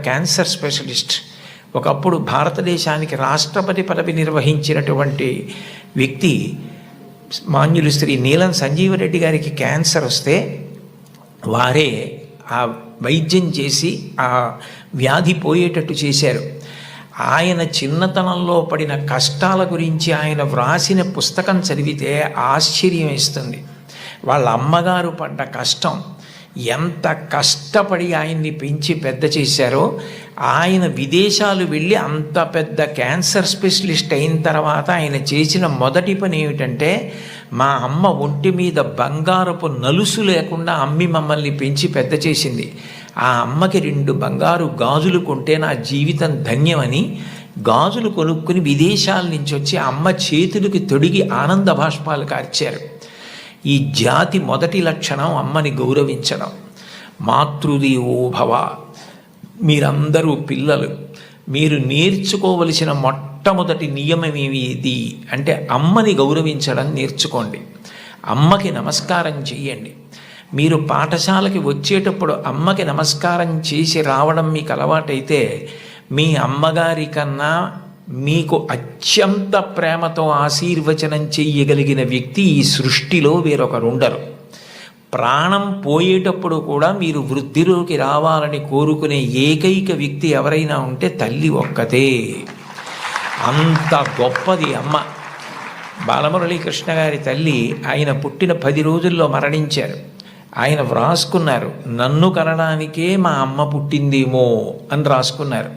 Cancer specialist. ఒకప్పుడు భారతదేశానికి రాష్ట్రపతి పదవి నిర్వహించినటువంటి వ్యక్తి మాన్యులు శ్రీ నీలం సంజీవరెడ్డి గారికి క్యాన్సర్ వస్తే వారే ఆ వైద్యం చేసి ఆ వ్యాధి పోయేటట్టు చేశారు. ఆయన చిన్నతనంలో పడిన కష్టాల గురించి ఆయన వ్రాసిన పుస్తకం చదివితే ఆశ్చర్యం వేస్తుంది. వాళ్ళ అమ్మగారు పడ్డ కష్టం, ఎంత కష్టపడి ఆయన్ని పెంచి పెద్ద చేశారో, ఆయన విదేశాలు వెళ్ళి అంత పెద్ద క్యాన్సర్ స్పెషలిస్ట్ అయిన తర్వాత ఆయన చేసిన మొదటి పని ఏమిటంటే, మా అమ్మ ఒంటి మీద బంగారపు నలుసు లేకుండా అమ్మి మమ్మల్ని పెంచి పెద్ద చేసింది. ఆ అమ్మకి 2 బంగారు గాజులు కొంటే నా జీవితం ధన్యమని గాజులు కొనుక్కుని విదేశాల నుంచి వచ్చి అమ్మ చేతులకి తొడిగి ఆనంద బాష్పాలు కార్చారు. ఈ జాతి మొదటి లక్షణం అమ్మని గౌరవించడం. మాతృదేవో భవ. మీరందరూ పిల్లలు, మీరు నేర్చుకోవలసిన మొట్టమొదటి నియమం ఏది అంటే అమ్మని గౌరవించడం నేర్చుకోండి. అమ్మకి నమస్కారం చెయ్యండి. మీరు పాఠశాలకి వచ్చేటప్పుడు అమ్మకి నమస్కారం చేసి రావడం మీకు అలవాటైతే, మీ అమ్మగారి కన్నా మీకు అత్యంత ప్రేమతో ఆశీర్వచనం చెయ్యగలిగిన వ్యక్తి ఈ సృష్టిలో వేరొకరుండరు. ప్రాణం పోయేటప్పుడు కూడా మీరు వృద్ధిలోకి రావాలని కోరుకునే ఏకైక వ్యక్తి ఎవరైనా ఉంటే తల్లి ఒక్కతే. అంత గొప్పది అమ్మ. బాలమురళీకృష్ణ గారి తల్లి ఆయన పుట్టిన 10 రోజుల్లో మరణించారు. ఆయన వ్రాసుకున్నారు, నన్ను కనడానికే మా అమ్మ పుట్టిందేమో అని రాసుకున్నారు.